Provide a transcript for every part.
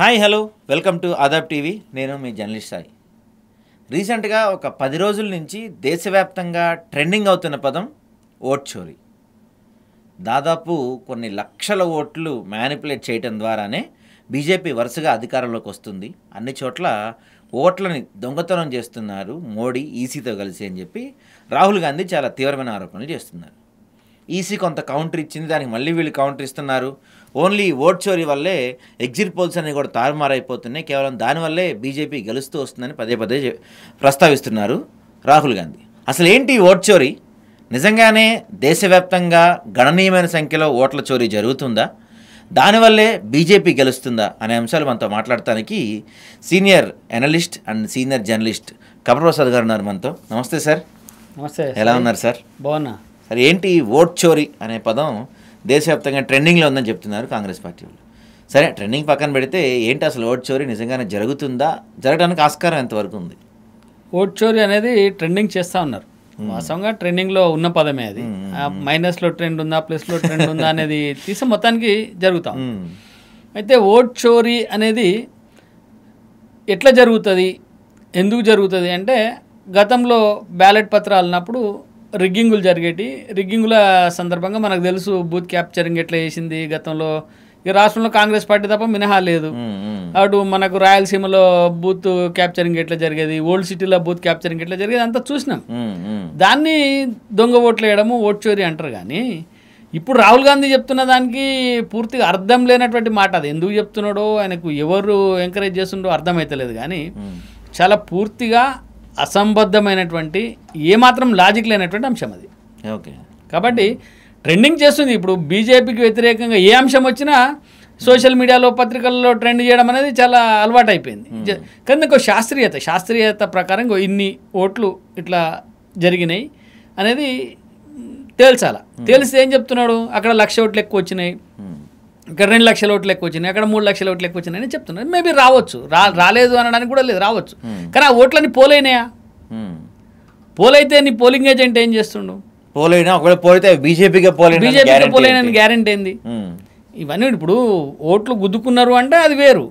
Hi hello welcome to Aadab TV. నేను మీ journalist Sai. రీసెంట్గా ఒక 10 రోజుల నుంచి దేశవ్యాప్తంగా ట్రెండింగ్ అవుతున్న పదం ఓట్ చోరీ. దాదాపు కొన్ని లక్షల ఓట్లు మ్యానిపులేట్ చేయటం ద్వారానే బీజేపీ వరుసగా అధికారంలోకి వస్తుంది. అన్ని చోట్ల ఓట్లని దొంగతనం చేస్తున్నారు మోడీ ఈసీతో కలిసి అని చెప్పి రాహుల్ గాంధీ చాలా తీవ్రమైన ఆరోపణలు చేస్తున్నారు. ఈసీ కొంత కౌంటర్ ఇచ్చింది, దానికి మళ్ళీ వీళ్ళు కౌంటర్ ఇస్తున్నారు. ఓన్లీ ఓట్ చోరీ వల్లే ఎగ్జిట్ పోల్స్ అనేవి కూడా తారుమారైపోతున్నాయి, కేవలం దానివల్లే బీజేపీ గెలుస్తూ వస్తుందని పదే పదే ప్రస్తావిస్తున్నారు రాహుల్ గాంధీ. అసలు ఏంటి ఓట్ చోరీ? నిజంగానే దేశవ్యాప్తంగా గణనీయమైన సంఖ్యలో ఓట్ల చోరీ జరుగుతుందా? దానివల్లే బీజేపీ గెలుస్తుందా అనే అంశాలు మనతో మాట్లాడటానికి senior analyst and senior journalist Kamar Prasad గారు ఉన్నారు మనతో. నమస్తే సార్. నమస్తే. ఎలా ఉన్నారు సార్? బాగున్నా. సరే, ఏంటి ఓట్ చోరీ అనే పదం దేశవ్యాప్తంగా ట్రెండింగ్లో ఉందని చెప్తున్నారు కాంగ్రెస్ పార్టీ వాళ్ళు. సరే, ట్రెండింగ్ పక్కన పెడితే ఏంటి అసలు ఓట్ చోరీ నిజంగానే జరుగుతుందా? జరగడానికి ఆస్కారం ఎంతవరకు ఉంది? ఓట్ చోరీ అనేది ట్రెండింగ్ చేస్తూ ఉన్నారు. వాస్తవంగా ట్రెండింగ్లో ఉన్న పదమే అది. మైనస్లో ట్రెండ్ ఉందా, ప్లస్లో ట్రెండ్ ఉందా అనేది తీసి మొత్తానికి జరుగుతాం. అయితే ఓట్ చోరీ అనేది ఎట్లా జరుగుతుంది, ఎందుకు జరుగుతుంది అంటే, గతంలో బ్యాలెట్ పత్రాలు అన్నప్పుడు రిగ్గింగులు జరిగేటి. రిగ్గింగుల సందర్భంగా మనకు తెలుసు బూత్ క్యాప్చరింగ్ ఎట్లా చేసింది గతంలో. ఈ రాష్ట్రంలో కాంగ్రెస్ పార్టీ తప్ప మినహా లేదు. అటు మనకు రాయలసీమలో బూత్ క్యాప్చరింగ్ ఎట్లా జరిగేది, ఓల్డ్ సిటీలో బూత్ క్యాప్చరింగ్ ఎట్లా జరిగేది అంతా చూసినాం. దాన్ని దొంగ ఓట్లు వేయడము ఓట్ చోరీ అంటారు. కానీ ఇప్పుడు రాహుల్ గాంధీ చెప్తున్న దానికి పూర్తిగా అర్థం లేనటువంటి మాట అది. ఎందుకు చెప్తున్నాడో, ఆయనకు ఎవరు ఎంకరేజ్ చేస్తుండో అర్థమవుతలేదు. కానీ చాలా పూర్తిగా అసంబద్ధమైనటువంటి, ఏమాత్రం లాజిక్ లేనటువంటి అంశం అది. ఓకే. కాబట్టి ట్రెండింగ్ చేస్తుంది. ఇప్పుడు బీజేపీకి వ్యతిరేకంగా ఏ అంశం వచ్చినా సోషల్ మీడియాలో, పత్రికల్లో ట్రెండ్ చేయడం అనేది చాలా అలవాటు అయిపోయింది. కానీ ఇంకో శాస్త్రీయత ప్రకారం ఇన్ని ఓట్లు ఇట్లా జరిగినాయి అనేది తేల్చాల. తెలిస్తే ఏం చెప్తున్నాడు, అక్కడ 1,00,000 ఓట్లు ఎక్కువ వచ్చినాయి, ఇక్కడ 2 లక్షల ఓట్లు ఎక్కువ వచ్చినాయి, అక్కడ 3 లక్షల ఓట్లు ఎక్కువ వచ్చినాయి అని చెప్తున్నారు. మేబీ రావచ్చు, రాలేదు అనడానికి కూడా లేదు, రావచ్చు. కానీ ఆ ఓట్లని పోలైనాయా? పోలైతే నీ పోలింగ్ ఏజెంట్ ఏం చేస్తుండు? పోలైనా ఒకవేళ పోలితే బీజేపీకి పోలేనని గ్యారెంటీ ఏంది? ఇవన్నీ ఇప్పుడు ఓట్లు గుద్దుకున్నారు అంటే అది వేరు.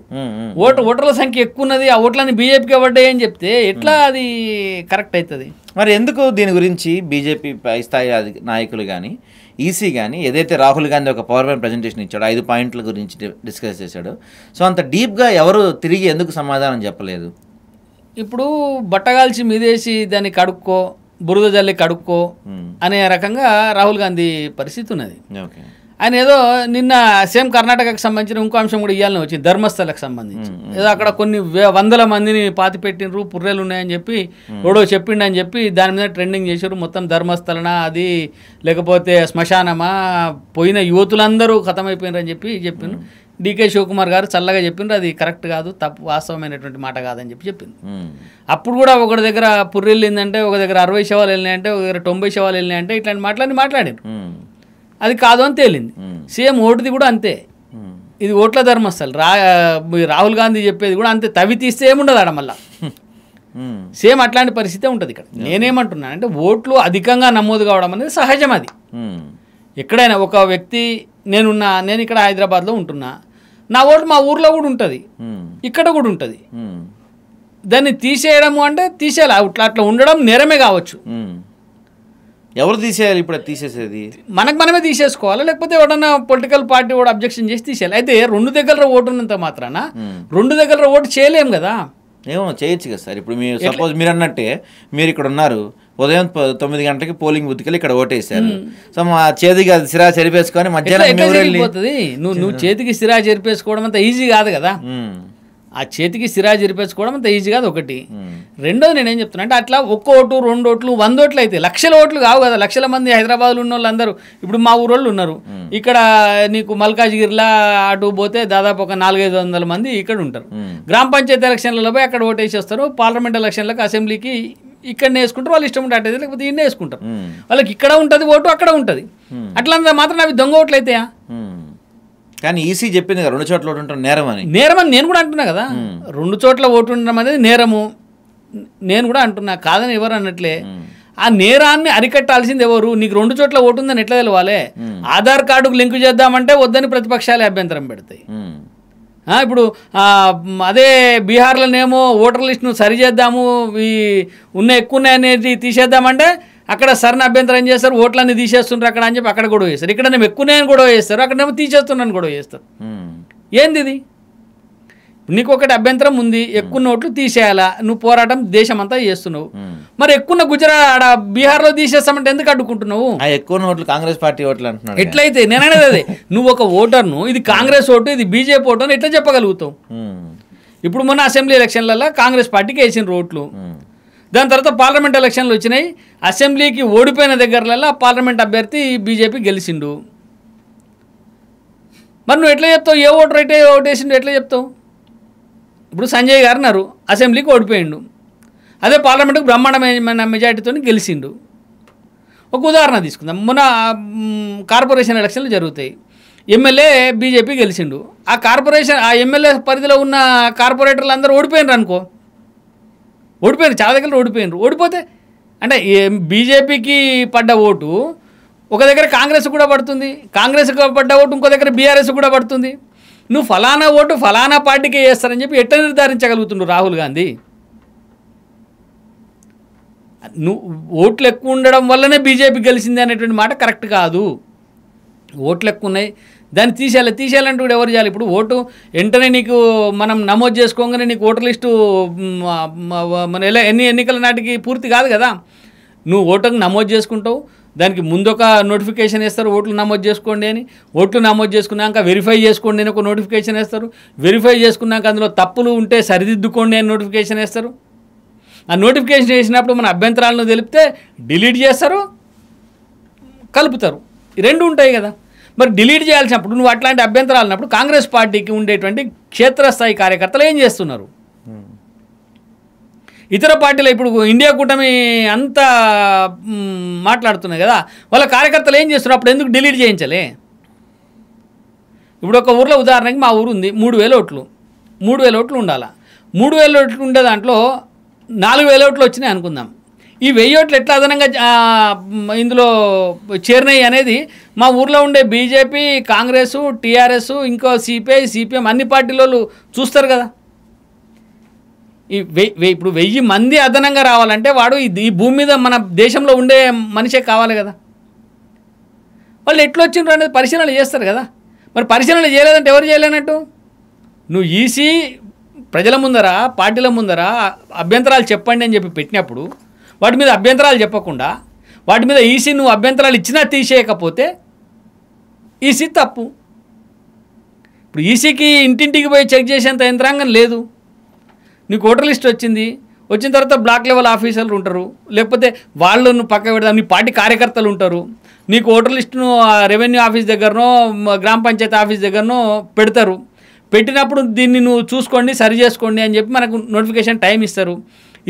ఓటర్ల సంఖ్య ఎక్కువ ఉన్నది, ఆ ఓట్లని బీజేపీకి పడ్డాయి అని చెప్తే ఎట్లా అది కరెక్ట్ అవుతుంది? మరి ఎందుకు దీని గురించి బీజేపీ పై స్థాయి నాయకులు కానీ ఈసీ కానీ ఏదైతే రాహుల్ గాంధీ ఒక పవర్ పాయింట్ ప్రజెంటేషన్ ఇచ్చాడో 5 పాయింట్ల గురించి డిస్కస్ చేశాడు, సో అంత డీప్గా ఎవరు తిరిగి ఎందుకు సమాధానం చెప్పలేదు? ఇప్పుడు బట్టగాల్చి మీదేసి దాన్ని కడుక్కో, బురద జల్లి కడుక్కో అనే రకంగా రాహుల్ గాంధీ పరిస్థితి ఉన్నది. ఓకే. ఆయన ఏదో నిన్న సేమ్ కర్ణాటకకు సంబంధించిన ఇంకో అంశం కూడా ఇవ్వాలని వచ్చింది, ధర్మస్థలకు సంబంధించి. ఏదో అక్కడ కొన్ని వందల మందిని పాతి పెట్టినరు, పుర్రెలు ఉన్నాయని చెప్పి ఎవడో చెప్పిండని చెప్పి దాని మీద ట్రెండింగ్ చేశారు. మొత్తం ధర్మస్థలనా అది, లేకపోతే శ్మశానమా, పోయిన యువతులందరూ ఖతమైపోయినారని చెప్పి చెప్పిండ్రు. డీకే శివకుమార్ గారు చల్లగా చెప్పిండ్రు, అది కరెక్ట్ కాదు, తప్పు, వాస్తవమైనటువంటి మాట కాదని చెప్పి చెప్పింది. అప్పుడు కూడా ఒకటి దగ్గర పుర్రెలు వెళ్ళిందంటే, ఒక దగ్గర 60 శవాలు వెళ్ళినాయంటే, ఒక దగ్గర 90 శవాలు వెళ్ళినాయంటే, ఇట్లాంటి మాట్లాడారు. అది కాదు అని తేలింది. సేమ్ ఓటుది కూడా అంతే. ఇది ఓట్ల ధర్మస్థలు. రాహుల్ గాంధీ చెప్పేది కూడా అంతే. తవి తీస్తే ఏముండదు ఆడ మళ్ళా. సేమ్ అట్లాంటి పరిస్థితే ఉంటుంది ఇక్కడ. నేనేమంటున్నాను అంటే, ఓట్లు అధికంగా నమోదు కావడం అనేది సహజం. అది ఎక్కడైనా ఒక వ్యక్తి, నేను ఇక్కడ హైదరాబాద్లో ఉంటున్నా, నా ఓటు మా ఊర్లో కూడా ఉంటుంది, ఇక్కడ కూడా ఉంటుంది. దాన్ని తీసేయడము అంటే తీసేయాలి. అట్లా ఉండడం నేరమే కావచ్చు. ఎవరు తీసేయాలి? ఇప్పుడు తీసేసేది మనమే తీసేసుకోవాలి, లేకపోతే ఎవడన్నా పొలిటికల్ పార్టీ కూడా అబ్జెక్షన్ చేసి తీసేయాలి. అయితే 2 దగ్గర ఓటు ఉన్నంత మాత్రాన 2 దగ్గర ఓటు చేయలేం కదా. ఏమో చేయొచ్చు కదా సార్. ఇప్పుడు మీరు సపోజ్ మీరు అన్నట్టే, మీరు ఇక్కడ ఉన్నారు, ఉదయం 9 గంటలకి పోలింగ్ బూత్కి ఇక్కడ ఓటేసారు. సో మా చేతికి అది సిరా చెరిపేసుకొని మధ్యాహ్నం నువ్వు చేతికి సిరా చెరిపేసుకోవడం అంత ఈజీ కాదు కదా. ఆ చేతికి సిరా చెరిపేసుకోవడం అంత ఈజీ కాదు, ఒకటి. రెండోది నేనేం చెప్తున్నా అంటే, అట్లా 1 ఓటు 2 ఓట్లు 100 ఓట్లు అయితే, లక్షల ఓట్లు కావు కదా. లక్షల మంది హైదరాబాద్లో ఉన్న వాళ్ళందరూ ఇప్పుడు మా ఊరోళ్ళు ఉన్నారు. ఇక్కడ నీకు మల్కాజ్గిరిలా అటు పోతే దాదాపు ఒక 400-500 మంది ఇక్కడ ఉంటారు. గ్రామ పంచాయతీ ఎలక్షన్లలో పోయి అక్కడ ఓటేసేస్తారు. పార్లమెంట్ ఎలక్షన్లకు, అసెంబ్లీకి ఇక్కడనే వేసుకుంటారు. వాళ్ళు ఇష్టం ఉంటే అట్టేది, లేకపోతే ఇన్నే వేసుకుంటారు. వాళ్ళకి ఇక్కడ ఉంటుంది ఓటు, అక్కడ ఉంటుంది. అట్లా మాత్రం అవి దొంగ ఓట్లు అయితాయా? కానీ ఈసీ చెప్పింది 2 చోట్ల ఓటు ఉండడం నేరం అని నేను కూడా అంటున్నా కదా. 2 చోట్ల ఓటు ఉండడం అనేది నేరము నేను కూడా అంటున్నా, కాదని ఎవరు అన్నట్లే. ఆ నేరాన్ని అరికట్టాల్సింది ఎవరు? నీకు 2 చోట్ల ఓటు ఉందని ఎట్లా తెలవాలి? ఆధార్ కార్డుకు లింక్ చేద్దామంటే వద్దని ప్రతిపక్షాలే అభ్యంతరం పెడతాయి. ఇప్పుడు అదే బీహార్లోనేమో ఓటర్ లిస్ట్ను సరిచేద్దాము, ఈ ఎక్కువ ఉన్నాయనేది తీసేద్దామంటే అక్కడ సరైన అభ్యంతరం ఏం చేస్తారు, ఓట్లన్నీ తీసేస్తున్నారు అక్కడ అని చెప్పి అక్కడ గొడవ చేస్తారు. ఇక్కడ నేను ఎక్కువనే గొడవ చేస్తారు, అక్కడేమో తీసేస్తున్నాను గొడవ చేస్తారు. ఏంది ఇది? నీకు ఒకటి అభ్యంతరం ఉంది, ఎక్కువ ఓట్లు తీసేయాలా, నువ్వు పోరాటం దేశం అంతా చేస్తున్నావు. మరి ఎక్కువ గుజరాత్ బీహార్లో తీసేస్తామంటే ఎందుకు అడ్డుకుంటున్నావు? ఎక్కువ ఓట్లు కాంగ్రెస్ పార్టీ ఓట్లు అంటున్నాడు. ఎట్లయితే నేను అనేది అదే, నువ్వు ఒక ఓటర్ను ఇది కాంగ్రెస్ ఓటు ఇది బీజేపీ ఓటు అని ఎట్లా చెప్పగలుగుతావు? ఇప్పుడు మొన్న అసెంబ్లీ ఎలక్షన్లలో కాంగ్రెస్ పార్టీకి వేసిన ఓట్లు, దాని తర్వాత పార్లమెంట్ ఎలక్షన్లు వచ్చినాయి, అసెంబ్లీకి ఓడిపోయిన దగ్గరలలో పార్లమెంట్ అభ్యర్థి బీజేపీ గెలిచిండు. మరి నువ్వు ఎట్లా చెప్తావు? ఏ ఓటర్ అయితే ఓటేసిండు ఎట్లా చెప్తావు? ఇప్పుడు సంజయ్ గారు అన్నారు అసెంబ్లీకి ఓడిపోయిండు, అదే పార్లమెంట్కి బ్రహ్మాండమైన మెజార్టీతో గెలిచిండు. ఒక ఉదాహరణ తీసుకుందాం, మొన్న కార్పొరేషన్ ఎలక్షన్లు జరుగుతాయి, ఎమ్మెల్యే బీజేపీ గెలిచిండు. ఆ కార్పొరేషన్ ఆ ఎమ్మెల్యే పరిధిలో ఉన్న కార్పొరేటర్లు అందరూ ఓడిపోయినారు అనుకో, ఓడిపోయారు, చాలా దగ్గర ఓడిపోయినారు. ఓడిపోతే అంటే బీజేపీకి పడ్డ ఓటు ఒక దగ్గర కాంగ్రెస్ కూడా పడుతుంది, కాంగ్రెస్కి పడ్డ ఓటు ఇంకో దగ్గర బీఆర్ఎస్ కూడా పడుతుంది. నువ్వు ఫలానా ఓటు ఫలానా పార్టీకే వేస్తారని చెప్పి ఎట్లా నిర్ధారించగలుగుతుండు రాహుల్ గాంధీ? నువ్వు ఓట్లు ఎక్కువ ఉండడం వల్లనే బీజేపీ గెలిచింది అనేటువంటి మాట కరెక్ట్ కాదు. ఓట్లు ఎక్కువ ఉన్నాయి, దాన్ని తీసేయాలంటే కూడా ఎవరు చేయాలి? ఇప్పుడు ఓటు వెంటనే నీకు మనం నమోదు చేసుకోగానే నీకు ఓటర్ లిస్టు మన ఎన్నికల నాటికి పూర్తి కాదు కదా. నువ్వు ఓటుకు నమోదు చేసుకుంటావు, దానికి ముందొక నోటిఫికేషన్ వేస్తారు, ఓట్లు నమోదు చేసుకోండి అని. ఓట్లు నమోదు చేసుకున్నాక వెరిఫై చేసుకోండి అని ఒక నోటిఫికేషన్ వేస్తారు, వెరిఫై చేసుకున్నాక అందులో తప్పులు ఉంటే సరిదిద్దుకోండి అని నోటిఫికేషన్ వేస్తారు. ఆ నోటిఫికేషన్ వేసినప్పుడు మన అభ్యంతరాలను తెలిపితే డిలీట్ చేస్తారు, కలుపుతారు, రెండు ఉంటాయి కదా. మరి డిలీట్ చేయాల్సినప్పుడు నువ్వు అట్లాంటి అభ్యంతరాలు ఉన్నప్పుడు కాంగ్రెస్ పార్టీకి ఉండేటువంటి క్షేత్రస్థాయి కార్యకర్తలు ఏం చేస్తున్నారు? ఇతర పార్టీలు ఇప్పుడు ఇండియా కూటమి అంతా మాట్లాడుతున్నాయి కదా, వాళ్ళ కార్యకర్తలు ఏం చేస్తున్నారు? అప్పుడు ఎందుకు డిలీట్ చేయించలే? ఇప్పుడు ఒక ఊర్లో ఉదాహరణకి మా ఊరు ఉంది, 3000 ఓట్లు, 3000 ఓట్లు ఉండాలా. 3000 ఓట్లు ఉండే దాంట్లో 4000 ఓట్లు వచ్చినాయి అనుకుందాం. ఈ 1000 ఓట్లు ఎట్లా అదనంగా ఇందులో చేరినాయి అనేది మా ఊర్లో ఉండే బీజేపీ, కాంగ్రెస్, టీఆర్ఎస్, ఇంకో సిపిఐ, సిపిఎం అన్ని పార్టీలు చూస్తారు కదా. ఇప్పుడు 1000 మంది అదనంగా రావాలంటే వాడు ఈ భూమి మీద మన దేశంలో ఉండే మనిషే కావాలి కదా. వాళ్ళు ఎట్లా వచ్చిండ్రు అనేది పరిశీలన చేస్తారు కదా. మరి పరిశీలన చేయలేదంటే ఎవరు చేయలేనట్టు? నువ్వు ఈసీ ప్రజల ముందర పార్టీల ముందర అభ్యంతరాలు చెప్పండి అని చెప్పి పెట్టినప్పుడు వాటి మీద అభ్యంతరాలు చెప్పకుండా వాటి మీద ఈసీ నువ్వు అభ్యంతరాలు ఇచ్చినా తీసేయకపోతే ఈసీ తప్పు. ఇప్పుడు ఈసీకి ఇంటింటికి పోయి చెక్ చేసేంత యంత్రాంగం లేదు. నీకు ఓటర్ లిస్ట్ వచ్చిన తర్వాత బ్లాక్ లెవెల్ ఆఫీసర్లు ఉంటారు, లేకపోతే వాళ్ళను పక్క పెడదాం నీ పార్టీ కార్యకర్తలు ఉంటారు. నీకు ఓటర్ లిస్టును రెవెన్యూ ఆఫీస్ దగ్గరనో గ్రామ పంచాయతీ ఆఫీస్ దగ్గరనో పెడతారు. పెట్టినప్పుడు దీన్ని నువ్వు చూసుకోండి, సరి చేసుకోండి అని చెప్పి మనకు నోటిఫికేషన్ టైం ఇస్తారు.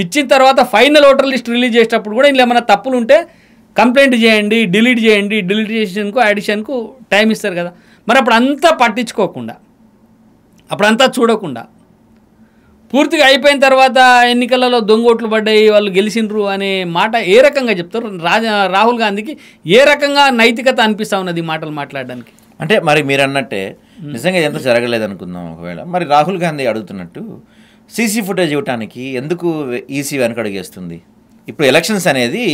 ఇచ్చిన తర్వాత ఫైనల్ ఓటర్ లిస్ట్ రిలీజ్ చేసేటప్పుడు కూడా ఇందులో ఏమైనా తప్పులు ఉంటే కంప్లైంట్ చేయండి, డిలీట్ చేయండి, డిలీట్ చేసేందుకు అడిషన్కు టైం ఇస్తారు కదా. మరి అప్పుడు అంతా పట్టించుకోకుండా, అప్పుడంతా చూడకుండా పూర్తిగా అయిపోయిన తర్వాత ఎన్నికలలో దొంగోట్లు పడ్డాయి, వాళ్ళు గెలిచిండ్రు అనే మాట ఏ రకంగా చెప్తారు? రాహుల్ గాంధీకి ఏ రకంగా నైతికత అనిపిస్తూ ఉన్నది మాటలు మాట్లాడడానికి? అంటే మరి మీరు అన్నట్టే నిజంగా ఎంత జరగలేదు అనుకుందాం ఒకవేళ, మరి రాహుల్ గాంధీ అడుగుతున్నట్టు సీసీ ఫుటేజ్ ఇవ్వటానికి ఎందుకు ఈసీ వెనకడుగేస్తుంది? ఇప్పుడు ఎలక్షన్స్ అనేది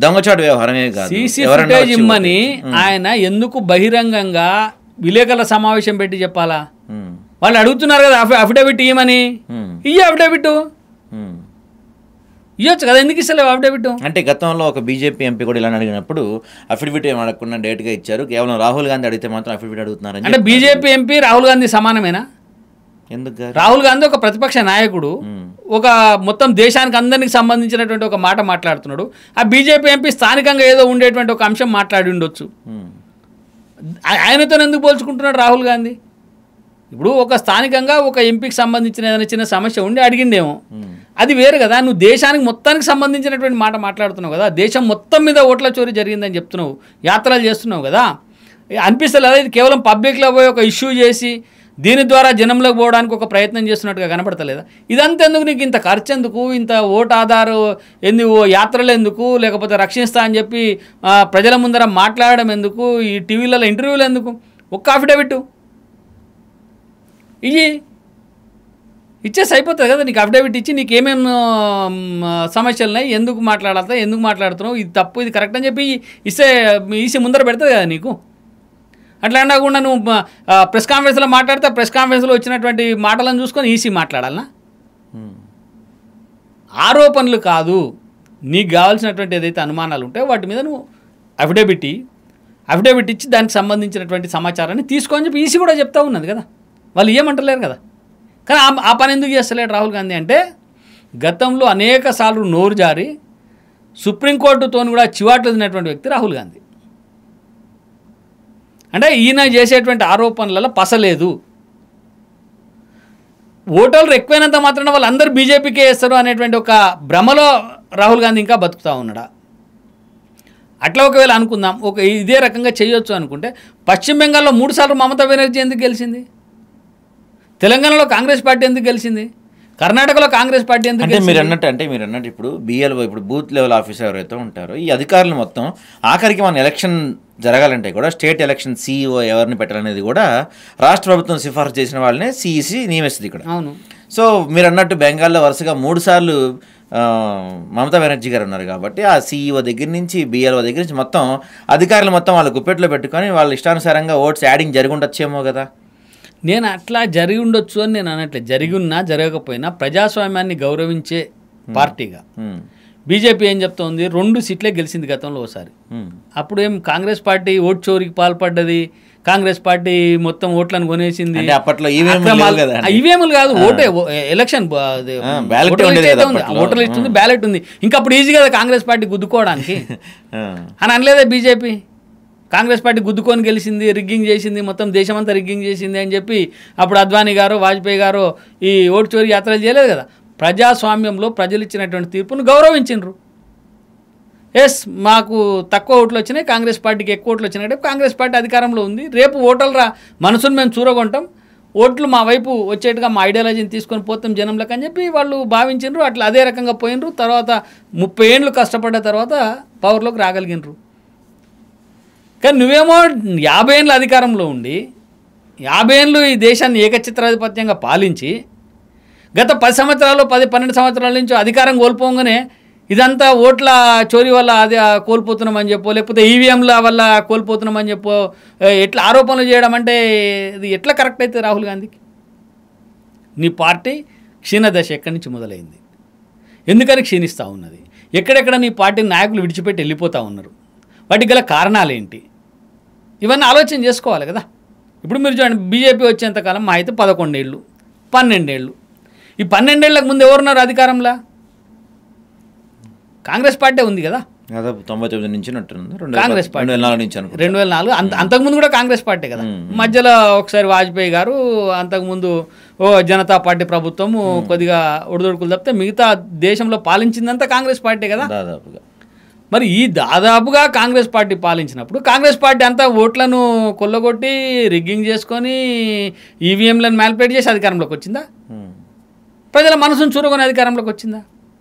దొంగచాటు వ్యవహారమే కాదు. సీసీ ఫుటేజ్ ఇమ్మని ఆయన ఎందుకు బహిరంగంగా విలేకరుల సమావేశం పెట్టి చెప్పాలా? వాళ్ళు అడుగుతున్నారు కదా అఫిడవిట్ ఇవ్వమని, అఫిడవిట్ ఇవ్వచ్చు కదా, ఎందుకు ఇస్తలేవు అఫిడవిట్? అంటే గతంలో ఒక బీజేపీ ఎంపీ కూడా ఇలా అడిగినప్పుడు అఫిడవిట్ ఏం అడగకుండా డైరెక్ట్గా ఇచ్చారు. కేవలం రాహుల్ గాంధీ అడిగితే మాత్రం అఫిడవిట్ అడుగుతున్నారు. అంటే బీజేపీ ఎంపీ రాహుల్ గాంధీ సమానమేనా? ఎందుకు? రాహుల్ గాంధీ ఒక ప్రతిపక్ష నాయకుడు, ఒక మొత్తం దేశానికి అందరికి సంబంధించినటువంటి ఒక మాట మాట్లాడుతున్నాడు. ఆ బీజేపీ ఎంపీ స్థానికంగా ఏదో ఉండేటువంటి ఒక అంశం మాట్లాడి ఉండొచ్చు. ఆయనతో ఎందుకు పోల్చుకుంటున్నాడు రాహుల్ గాంధీ? ఇప్పుడు ఒక స్థానికంగా ఒక ఎంపీకి సంబంధించిన ఏదైనా చిన్న సమస్య ఉండి అడిగిండేమో, అది వేరు కదా. నువ్వు దేశానికి మొత్తానికి సంబంధించినటువంటి మాట మాట్లాడుతున్నావు కదా, దేశం మొత్తం మీద ఓట్ల చోరీ జరిగిందని చెప్తున్నావు, యాత్రలు చేస్తున్నావు కదా. అనిపిస్తలేదు ఇది కేవలం పబ్లిక్లో పోయి ఒక ఇష్యూ చేసి దీని ద్వారా జనంలోకి పోవడానికి ఒక ప్రయత్నం చేస్తున్నట్టుగా కనపడతలేదా? ఇదంతా ఎందుకు? నీకు ఇంత ఖర్చు ఎందుకు? ఇంత ఓటు ఆధారు ఎందుకు? యాత్రలు ఎందుకు? లేకపోతే రక్షిస్తా అని చెప్పి ప్రజల ముందర మాట్లాడడం ఎందుకు? ఈ టీవీలలో ఇంటర్వ్యూలు ఎందుకు? ఒక్క అఫిడవిట్ ఇచ్చేసి అయిపోతుంది కదా, నీకు అఫిడవిట్ ఇచ్చి నీకు ఏమేమి సమస్యలు ఉన్నాయి, ఎందుకు మాట్లాడాలి, ఎందుకు మాట్లాడుతున్నావు, ఇది తప్పు ఇది కరెక్ట్ అని చెప్పి ఇస్తే ఈసీ ముందర పెడుతుంది కదా నీకు. అట్లా అనకుండా నువ్వు ప్రెస్ కాన్ఫరెన్స్లో మాట్లాడితే ప్రెస్ కాన్ఫరెన్స్లో వచ్చినటువంటి మాటలను చూసుకొని ఈసీ మాట్లాడాలనా? ఆరోపణలు కాదు, నీకు కావాల్సినటువంటి ఏదైతే అనుమానాలు ఉంటాయో వాటి మీద నువ్వు అఫిడవిట్ ఇచ్చి దానికి సంబంధించినటువంటి సమాచారాన్ని తీసుకొని చెప్పి ఈసీ కూడా చెప్తా ఉన్నది కదా, వాళ్ళు ఏమంటలేరు కదా. కానీ ఆ పని ఎందుకు చేస్తలేడు రాహుల్ గాంధీ అంటే, గతంలో అనేక సార్లు నోరు జారి సుప్రీంకోర్టుతో కూడా చివాట్లు తిన్నటువంటి వ్యక్తి రాహుల్ గాంధీ. అంటే ఈయన చేసేటువంటి ఆరోపణలలో పసలేదు. ఓటర్లు ఎక్కువైనంత మాత్రాన వాళ్ళందరూ బీజేపీకే వేస్తారు అనేటువంటి ఒక భ్రమలో రాహుల్ గాంధీ ఇంకా బతుకుతూ ఉన్నాడా? అట్లా ఒకవేళ అనుకుందాం, ఇదే రకంగా చేయొచ్చు అనుకుంటే, పశ్చిమ బెంగాల్లో 3 సార్లు మమతా బెనర్జీ ఎందుకు గెలిచింది? తెలంగాణలో కాంగ్రెస్ పార్టీ ఎందుకు గెలిచింది? కర్ణాటకలో కాంగ్రెస్ పార్టీ ఎందుకు అంటే మీరు అన్నట్టు ఇప్పుడు BLO ఇప్పుడు బూత్ లెవెల్ ఆఫీసర్ ఎవరైతే ఉంటారో ఈ అధికారులు మొత్తం ఆఖరికి మన ఎలక్షన్ జరగాలంటే కూడా స్టేట్ ఎలక్షన్ CEO ఎవరిని పెట్టాలనేది కూడా రాష్ట్ర ప్రభుత్వం సిఫార్సు చేసిన వాళ్ళనే CEC నియమిస్తుంది ఇక్కడ. అవును. సో మీరు అన్నట్టు బెంగాల్లో వరుసగా 3 సార్లు మమతా బెనర్జీ గారు ఉన్నారు కాబట్టి ఆ CEO దగ్గర నుంచి BLO దగ్గర నుంచి మొత్తం అధికారులు మొత్తం వాళ్ళ గుప్పెట్లో పెట్టుకొని వాళ్ళ ఇష్టానుసారంగా ఓట్స్ యాడింగ్ జరిగి ఉండొచ్చేమో కదా. నేను అట్లా జరిగి ఉండొచ్చు అని నేను అనట్లేదు. జరిగి ఉన్నా జరగకపోయినా ప్రజాస్వామ్యాన్ని గౌరవించే పార్టీగా బీజేపీ ఏం చెప్తోంది, 2 సీట్లే గెలిచింది గతంలో ఒకసారి. అప్పుడు ఏం కాంగ్రెస్ పార్టీ ఓట్ చోరీకి పాల్పడ్డది, కాంగ్రెస్ పార్టీ మొత్తం ఓట్లను కొనేసింది. అప్పట్లో ఈవీఎంలు కాదు, ఓటే ఎలక్షన్ ఓటర్ లిస్ట్ ఉంది, బ్యాలెట్ ఉంది. ఇంకా అప్పుడు ఈజీ కదా కాంగ్రెస్ పార్టీ గుద్దుకోవడానికి అని అనలేదా బీజేపీ? కాంగ్రెస్ పార్టీ గుద్దుకొని గెలిచింది, రిగ్గింగ్ చేసింది, మొత్తం దేశమంతా రిగ్గింగ్ చేసింది అని చెప్పి అప్పుడు అద్వానీ గారు వాజ్పేయి గారు ఈ ఓటు చోరీ యాత్రలు చేయలేదు కదా. ప్రజాస్వామ్యంలో ప్రజలు ఇచ్చినటువంటి తీర్పును గౌరవించిండ్రు. ఎస్, మాకు తక్కువ ఓట్లు వచ్చినాయి, కాంగ్రెస్ పార్టీకి ఎక్కువ ఓట్లు వచ్చినాయి, కాంగ్రెస్ పార్టీ అధికారంలో ఉంది, రేపు ఓటర్ల మనసును మేము చూరగొంటాం, ఓట్లు మా వైపు వచ్చేట్టుగా మా ఐడియాలజీని తీసుకొని పోతాం జనంలోకి అని చెప్పి వాళ్ళు భావించిండ్రు. అట్లా అదే రకంగా పోయినరు. తర్వాత 30 ఏళ్ళు కష్టపడ్డ తర్వాత పవర్లోకి రాగలిగినరు. కానీ నువ్వేమో 50 ఏళ్ళు అధికారంలో ఉండి 50 ఏళ్ళు ఈ దేశాన్ని ఏకఛత్రాధిపత్యంగా పాలించి గత 10 సంవత్సరాలు 10-12 సంవత్సరాల నుంచి అధికారం కోల్పోగానే ఇదంతా ఓట్ల చోరీ వల్ల అది కోల్పోతున్నామని చెప్పో, లేకపోతే ఈవీఎంల వల్ల కోల్పోతున్నామని చెప్పో ఎట్లా ఆరోపణలు చేయడం అంటే ఇది ఎట్లా కరెక్ట్ అవుతుంది రాహుల్ గాంధీకి? నీ పార్టీ క్షీణదశ ఎక్కడి నుంచి మొదలైంది, ఎందుకని క్షీణిస్తూ ఉన్నది, ఎక్కడెక్కడ నీ పార్టీ నాయకులు విడిచిపెట్టి వెళ్ళిపోతూ ఉన్నారు, వాటికి గల కారణాలు ఏంటి, ఇవన్నీ ఆలోచన చేసుకోవాలి కదా. ఇప్పుడు మీరు చూడండి, బీజేపీ వచ్చేంతకాలం మా అయితే 11 ఏళ్ళు 12 ఏళ్ళు. ఈ 12 ఏళ్ళకు ముందు ఎవరున్నారు అధికారంలో? కాంగ్రెస్ పార్టీ ఉంది కదా. 99 నుంచి కాంగ్రెస్ పార్టీ 2004 అంతకుముందు కూడా కాంగ్రెస్ పార్టీ కదా. మధ్యలో ఒకసారి వాజ్పేయి గారు, అంతకుముందు జనతా పార్టీ ప్రభుత్వము కొద్దిగా ఒడిదొడుకులు తప్పితే మిగతా దేశంలో పాలించిందంతా కాంగ్రెస్ పార్టీ కదా దాదాపుగా. మరి ఈ దాదాపుగా కాంగ్రెస్ పార్టీ పాలించినప్పుడు కాంగ్రెస్ పార్టీ అంతా ఓట్లను కొల్లగొట్టి రిగ్గింగ్ చేసుకొని ఈవీఎంలను మ్యానిపులేట్ చేసి అధికారంలోకి వచ్చిందా? ప్రజల మనసును చూరగొని అధికారంలోకి వచ్చిందా?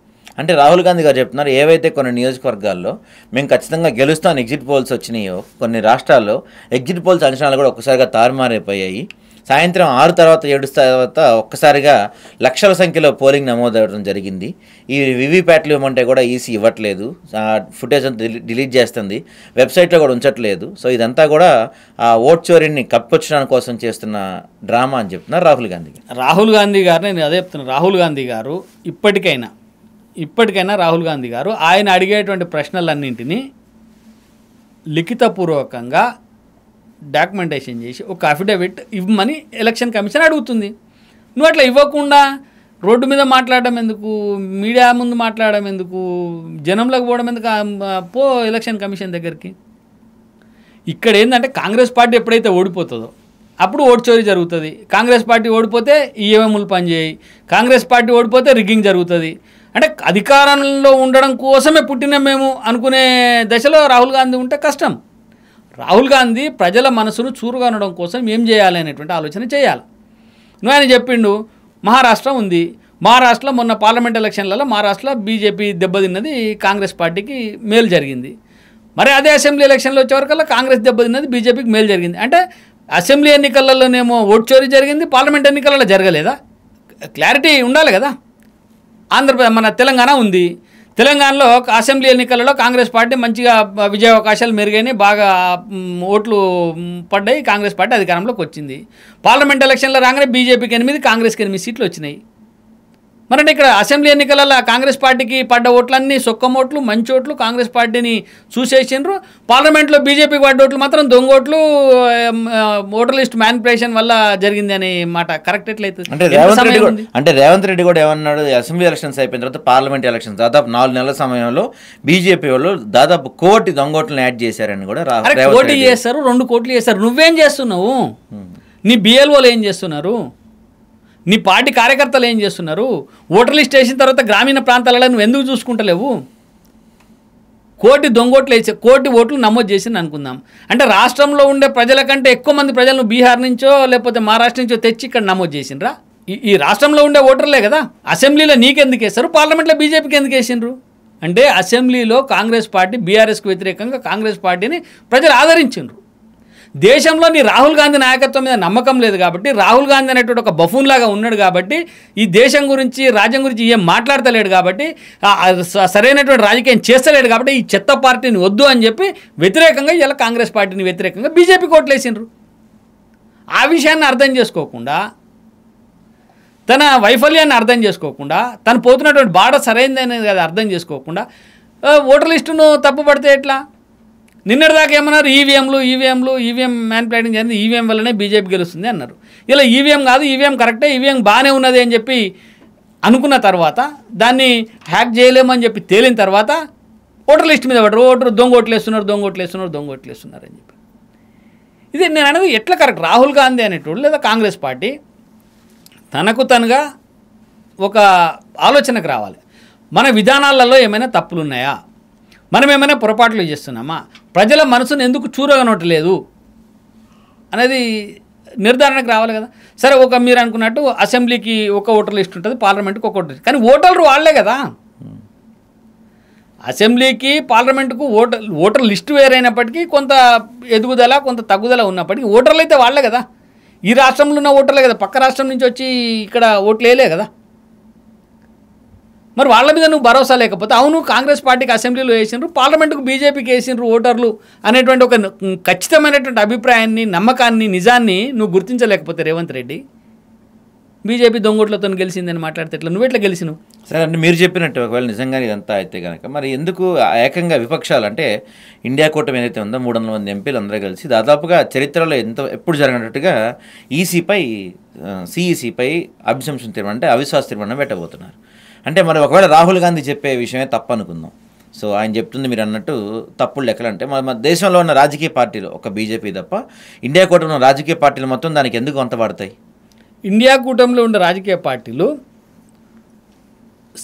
అంటే రాహుల్ గాంధీ గారు చెప్తున్నారు, ఏవైతే కొన్ని నియోజకవర్గాల్లో మేము ఖచ్చితంగా గెలుస్తాను ఎగ్జిట్ పోల్స్ వచ్చినాయో, కొన్ని రాష్ట్రాల్లో ఎగ్జిట్ పోల్స్ అంచనాలు కూడా ఒక్కసారిగా తారుమారైపోయాయి. సాయంత్రం 6 తర్వాత 7 తర్వాత ఒక్కసారిగా లక్షల సంఖ్యలో పోలింగ్ నమోదవడం జరిగింది. ఈ వివిప్యాట్లు ఇవ్వమంటే కూడా ఈసీ ఇవ్వట్లేదు, ఫుటేజ్ అంతా డిలీట్ చేస్తుంది, వెబ్సైట్లో కూడా ఉంచట్లేదు. సో ఇదంతా కూడా ఆ ఓట్ చోరీని కప్పిపుచ్చడానికి కోసం చేస్తున్న డ్రామా అని చెప్తున్నారు రాహుల్ గాంధీ. రాహుల్ గాంధీ గారు, నేను అదే చెప్తున్నాను, రాహుల్ గాంధీ గారు ఇప్పటికైనా రాహుల్ గాంధీ గారు ఆయన అడిగేటువంటి ప్రశ్నలన్నింటినీ లిఖితపూర్వకంగా డాక్యుమెంటేషన్ చేసి ఒక అఫిడవిట్ ఇవ్వమని ఎలక్షన్ కమిషన్ అడుగుతుంది. నువ్వు అట్లా ఇవ్వకుండా రోడ్డు మీద మాట్లాడడం ఎందుకు, మీడియా ముందు మాట్లాడడం ఎందుకు, జనంలోకి పోవడం ఎందుకు? పో ఎలక్షన్ కమిషన్ దగ్గరికి. ఇక్కడ ఏంటంటే కాంగ్రెస్ పార్టీ ఎప్పుడైతే ఓడిపోతుందో అప్పుడు ఓటు చోరీ జరుగుతుంది. కాంగ్రెస్ పార్టీ ఓడిపోతే ఈవీఎంలు పనిచేయి, కాంగ్రెస్ పార్టీ ఓడిపోతే రిగ్గింగ్ జరుగుతుంది. అంటే అధికారంలో ఉండడం కోసమే పుట్టిన మేము అనుకునే దశలో రాహుల్ గాంధీ ఉంటే కష్టం. రాహుల్ గాంధీ ప్రజల మనసును చూరుగా ఉండడం కోసం ఏం చేయాలి అనేటువంటి ఆలోచన చేయాలి. నువ్వు ఆయన చెప్పిండు, మహారాష్ట్ర ఉంది, మహారాష్ట్రలో మొన్న పార్లమెంట్ ఎలక్షన్లలో మహారాష్ట్రలో బీజేపీ దెబ్బతిన్నది, కాంగ్రెస్ పార్టీకి మేలు జరిగింది. మరి అదే అసెంబ్లీ ఎలక్షన్లో వచ్చేవరకల్లా కాంగ్రెస్ దెబ్బతిన్నది, బీజేపీకి మేలు జరిగింది. అంటే అసెంబ్లీ ఎన్నికలలోనేమో ఓటు చోరీ జరిగింది, పార్లమెంట్ ఎన్నికలలో జరగలేదా? క్లారిటీ ఉండాలి కదా. మన తెలంగాణ ఉంది. తెలంగాణలో అసెంబ్లీ ఎన్నికలలో కాంగ్రెస్ పార్టీ మంచిగా విజయావకాశాలు మెరుగైనాయి, బాగా ఓట్లు పడ్డాయి, కాంగ్రెస్ పార్టీ అధికారంలోకి వచ్చింది. పార్లమెంట్ ఎలక్షన్లో రాగానే బీజేపీకి 8, కాంగ్రెస్కి 8 సీట్లు వచ్చినాయి. మరంటే ఇక్కడ అసెంబ్లీ ఎన్నికలలో కాంగ్రెస్ పార్టీకి పడ్డ ఓట్లన్నీ సొక్కం ఓట్లు, మంచి ఓట్లు, కాంగ్రెస్ పార్టీని చూసేసిండ్రు. పార్లమెంట్లో బీజేపీకి పడ్డ ఓట్లు మాత్రం దొంగోట్లు, ఓటర్ లిస్ట్ మ్యానిపులేషన్ వల్ల జరిగింది అనే మాట కరెక్ట్ ఎట్లయితుంది? అంటే రేవంత్ రెడ్డి కూడా ఏమన్నాడు, అసెంబ్లీ ఎలక్షన్స్ అయిపోయిన తర్వాత పార్లమెంట్ ఎలక్షన్స్ దాదాపు 4 నెలల సమయంలో బీజేపీ వాళ్ళు దాదాపు 1 కోటి దొంగోట్లను యాడ్ చేశారని కూడా. 1 కోటి చేస్తారు, 2 కోట్లు చేస్తారు. నువ్వేం చేస్తున్నావు? నీ బిఎల్ఓలు ఏం చేస్తున్నారు? నీ పార్టీ కార్యకర్తలు ఏం చేస్తున్నారు? ఓటర్ లిస్ట్ వేసిన తర్వాత గ్రామీణ ప్రాంతాలలో నువ్వు ఎందుకు చూసుకుంటలేవు? 1 కోటి దొంగోట్లు వేసి 1 కోటి ఓట్లు నమోదు చేసింది అనుకుందాం. అంటే రాష్ట్రంలో ఉండే ప్రజల కంటే ఎక్కువ మంది ప్రజలను బీహార్ నుంచో లేకపోతే మహారాష్ట్ర నుంచో తెచ్చి ఇక్కడ నమోదు చేసిండ్రా? ఈ రాష్ట్రంలో ఉండే ఓటర్లే కదా. అసెంబ్లీలో నీకెందుకు వేస్తారు, పార్లమెంట్లో బీజేపీకి ఎందుకు వేసిండ్రు? అంటే అసెంబ్లీలో కాంగ్రెస్ పార్టీ బీఆర్ఎస్కి వ్యతిరేకంగా కాంగ్రెస్ పార్టీని ప్రజలు ఆదరించిండ్రు. దేశంలో నీ రాహుల్ గాంధీ నాయకత్వం మీద నమ్మకం లేదు కాబట్టి, రాహుల్ గాంధీ అనేటువంటి ఒక బఫూన్ లాగా ఉన్నాడు కాబట్టి, ఈ దేశం గురించి రాజ్యం గురించి ఏం మాట్లాడతలేడు కాబట్టి, సరైనటువంటి రాజకీయం చేస్తలేడు కాబట్టి ఈ చెత్త పార్టీని వద్దు అని చెప్పి వ్యతిరేకంగా ఇలా కాంగ్రెస్ పార్టీని వ్యతిరేకంగా బీజేపీ ఓట్లేసిండ్రు. ఆ విషయాన్ని అర్థం చేసుకోకుండా, తన వైఫల్యాన్ని అర్థం చేసుకోకుండా, తను పోతున్నటువంటి బాట సరైనది అది అర్థం చేసుకోకుండా ఓటర్ లిస్టును తప్పుపడితే ఎట్లా? నిన్నటిదాకా ఏమన్నారు, ఈవీఎం మ్యానిపులేటింగ్ జరిగింది, ఈవీఎం వల్లనే బీజేపీ గెలుస్తుంది అన్నారు. ఇలా ఈవీఎం కాదు, ఈవీఎం కరెక్టే, ఈవీఎం బాగానే ఉన్నది అని చెప్పి అనుకున్న తర్వాత, దాన్ని హ్యాక్ చేయలేమని చెప్పి తేలిన తర్వాత ఓటర్ లిస్ట్ మీద పడరు, దొంగ ఓట్లు వేస్తున్నారు అని చెప్పి. ఇది నేను అనేది ఎట్లా కరెక్ట్? రాహుల్ గాంధీ అనేటోడు లేదా కాంగ్రెస్ పార్టీ తనకు తనుగా ఒక ఆలోచనకు రావాలి. మన విధానాలలో ఏమైనా తప్పులు ఉన్నాయా, మనం ఏమైనా పొరపాట్లు చేస్తున్నామా, ప్రజల మనసును ఎందుకు చూరగనొట్టలేదు అనేది నిర్ధారణకు రావాలి కదా. సరే, మీరు అనుకున్నట్టు అసెంబ్లీకి 1 ఓటర్ లిస్ట్ ఉంటుంది, పార్లమెంట్కి 1 ఓటర్, కానీ ఓటర్లు వాళ్ళే కదా. అసెంబ్లీకి పార్లమెంటుకు ఓటర్ లిస్టు వేరైనప్పటికీ కొంత ఎదుగుదల కొంత తగ్గుదల ఉన్నప్పటికీ ఓటర్లు అయితే వాళ్ళే కదా. ఈ రాష్ట్రంలో ఉన్న ఓటర్లే కదా, పక్క రాష్ట్రం నుంచి వచ్చి ఇక్కడ ఓట్లు వేయలే కదా. మరి వాళ్ళ మీద నువ్వు భరోసా లేకపోతే, అవును కాంగ్రెస్ పార్టీకి అసెంబ్లీలో వేసిండ్రు, పార్లమెంటుకు బీజేపీకి వేసిండ్రు ఓటర్లు అనేటువంటి ఒక ఖచ్చితమైనటువంటి అభిప్రాయాన్ని, నమ్మకాన్ని, నిజాన్ని నువ్వు గుర్తించలేకపోతే రేవంత్ రెడ్డి, బీజేపీ దొంగోట్లతో గెలిచిందని మాట్లాడితే ఎట్లా? నువ్వు ఎట్లా గెలిచినావు? సరే, అంటే మీరు చెప్పినట్టు ఒకవేళ నిజంగా ఇదంతా అయితే కనుక మరి ఎందుకు ఏకంగా విపక్షాలు అంటే ఇండియా కూటమి ఏదైతే ఉందో 300 మంది ఎంపీలు అందరూ కలిసి దాదాపుగా చరిత్రలో ఎప్పుడు జరిగినట్టుగా సిఈసిపై అభిశంసన తీర్మానం అంటే అవిశ్వాస తీర్మానం పెట్టబోతున్నారు. అంటే మరి ఒకవేళ రాహుల్ గాంధీ చెప్పే విషయమే తప్పు అనుకుందాం. సో ఆయన చెప్తుంది మీరు అన్నట్టు తప్పుడు లెక్కలు అంటే మన దేశంలో ఉన్న రాజకీయ పార్టీలు ఒక బీజేపీ తప్ప ఇండియా కూటమిలో ఉన్న రాజకీయ పార్టీలు మొత్తం దానికి ఎందుకు అంత పడతాయి? ఇండియా కూటమిలో ఉండే రాజకీయ పార్టీలు